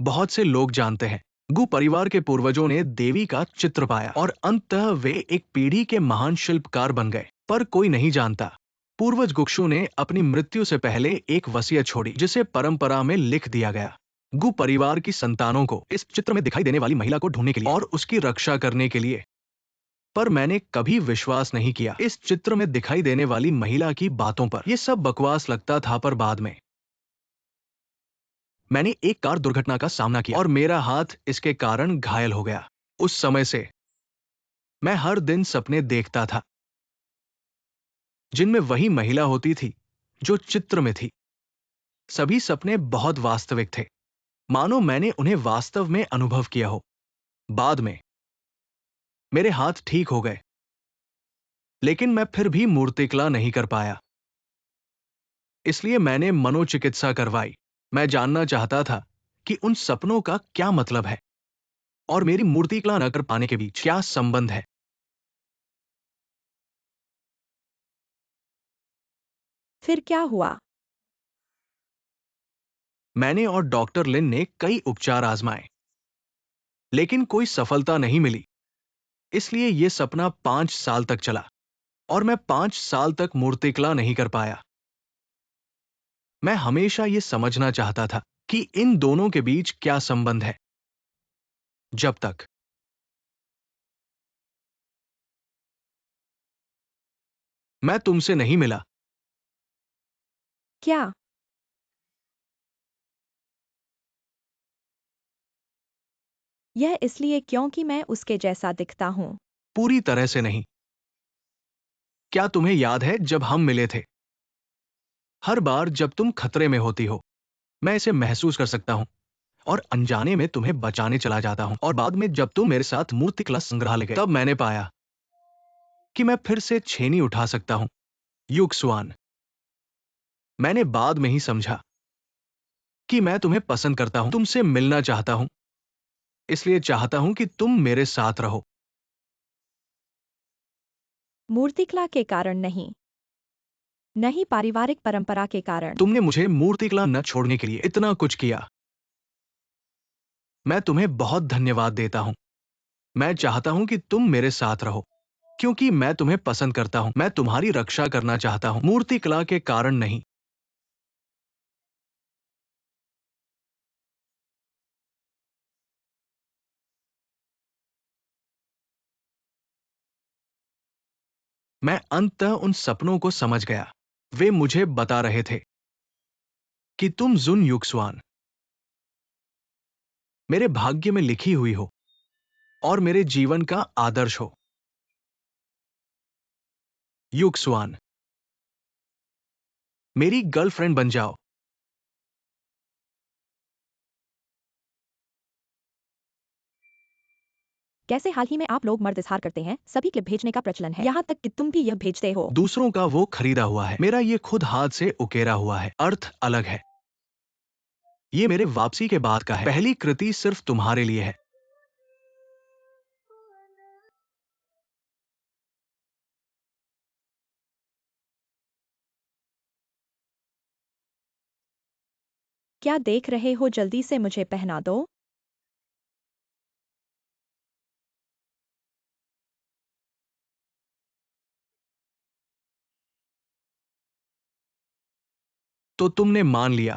बहुत से लोग जानते हैं, गु परिवार के पूर्वजों ने देवी का चित्र पाया और अंततः वे एक पीढ़ी के महान शिल्पकार बन गए। पर कोई नहीं जानता, पूर्वज गुक्षु ने अपनी मृत्यु से पहले एक वसीयत छोड़ी जिसे परंपरा में लिख दिया गया। गु परिवार की संतानों को इस चित्र में दिखाई देने वाली महिला को ढूंढने के लिए और उसकी रक्षा करने के लिए। पर मैंने कभी विश्वास नहीं किया इस चित्र में दिखाई देने वाली महिला की बातों पर। यह सब बकवास लगता था, पर बाद में मैंने एक कार दुर्घटना का सामना किया और मेरा हाथ इसके कारण घायल हो गया। उस समय से मैं हर दिन सपने देखता था जिनमें वही महिला होती थी जो चित्र में थी। सभी सपने बहुत वास्तविक थे, मानो मैंने उन्हें वास्तव में अनुभव किया हो। बाद में मेरे हाथ ठीक हो गए, लेकिन मैं फिर भी मूर्तिकला नहीं कर पाया। इसलिए मैंने मनोचिकित्सा करवाई। मैं जानना चाहता था कि उन सपनों का क्या मतलब है और मेरी मूर्तिकला न कर पाने के बीच क्या संबंध है। फिर क्या हुआ? मैंने और डॉक्टर लिन ने कई उपचार आजमाए, लेकिन कोई सफलता नहीं मिली। इसलिए यह सपना 5 साल तक चला और मैं 5 साल तक मूर्तिकला नहीं कर पाया। मैं हमेशा यह समझना चाहता था कि इन दोनों के बीच क्या संबंध है, जब तक मैं तुमसे नहीं मिला। क्या? यह इसलिए क्योंकि मैं उसके जैसा दिखता हूँ। पूरी तरह से नहीं। क्या तुम्हें याद है जब हम मिले थे? हर बार जब तुम खतरे में होती हो, मैं इसे महसूस कर सकता हूं और अनजाने में तुम्हें बचाने चला जाता हूं। और बाद में जब तुम मेरे साथ मूर्तिकला संग्रहालय गए, तब मैंने पाया कि मैं फिर से छेनी उठा सकता हूं। युग स्वान, मैंने बाद में ही समझा कि मैं तुम्हें पसंद करता हूं, तुमसे मिलना चाहता हूं, इसलिए चाहता हूं कि तुम मेरे साथ रहो। मूर्तिकला के कारण नहीं, न ही पारिवारिक परंपरा के कारण। तुमने मुझे मूर्तिकला न छोड़ने के लिए इतना कुछ किया। मैं तुम्हें बहुत धन्यवाद देता हूं। मैं चाहता हूं कि तुम मेरे साथ रहो, क्योंकि मैं तुम्हें पसंद करता हूं। मैं तुम्हारी रक्षा करना चाहता हूं, मूर्तिकला के कारण नहीं। मैं अंततः उन सपनों को समझ गया। वे मुझे बता रहे थे कि तुम जुन युक्सवान मेरे भाग्य में लिखी हुई हो और मेरे जीवन का आदर्श हो। युक्सवान, मेरी गर्लफ्रेंड बन जाओ। कैसे हाल ही में आप लोग मर्द इजहार करते हैं, सभी क्लिप भेजने का प्रचलन है, यहाँ तक कि तुम भी यह भेजते हो। दूसरों का वो खरीदा हुआ है, मेरा ये खुद हाथ से उकेरा हुआ है। अर्थ अलग है। ये मेरे वापसी के बाद का है। पहली कृति सिर्फ तुम्हारे लिए है। क्या देख रहे हो? जल्दी से मुझे पहना दो। तो तुमने मान लिया।